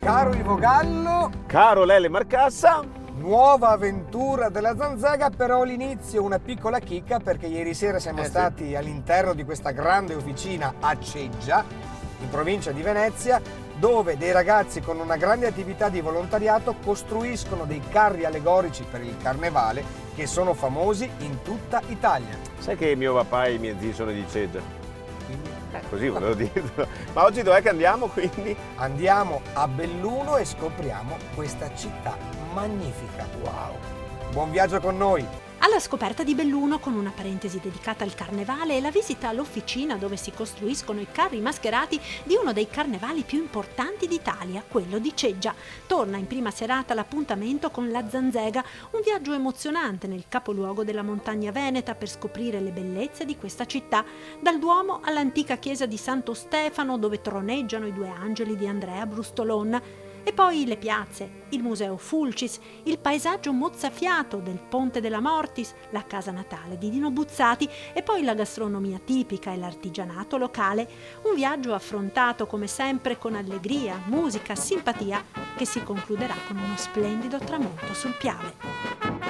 Caro Ivo Gallo, Caro Lele Marcassa, nuova avventura della Zanzega, però all'inizio una piccola chicca perché ieri sera siamo stati all'interno di questa grande officina a Ceggia, in provincia di Venezia, dove dei ragazzi con una grande attività di volontariato costruiscono dei carri allegorici per il carnevale che sono famosi in tutta Italia. sai che mio papà e i miei zii sono di Ceggia? Così volevo dirlo. Ma oggi dov'è che andiamo quindi? Andiamo a Belluno e scopriamo questa città magnifica. Wow! Buon viaggio con noi! Alla scoperta di Belluno, con una parentesi dedicata al carnevale e la visita all'officina dove si costruiscono i carri mascherati di uno dei carnevali più importanti d'Italia, quello di Ceggia. Torna in prima serata l'appuntamento con la Zanzega, un viaggio emozionante nel capoluogo della montagna veneta per scoprire le bellezze di questa città, dal Duomo all'antica chiesa di Santo Stefano dove troneggiano i due angeli di Andrea Brustolon. E poi le piazze, il museo Fulcis, il paesaggio mozzafiato del Ponte della Mortis, la casa natale di Dino Buzzati e poi la gastronomia tipica e l'artigianato locale. Un viaggio affrontato come sempre con allegria, musica, simpatia, che si concluderà con uno splendido tramonto sul Piave.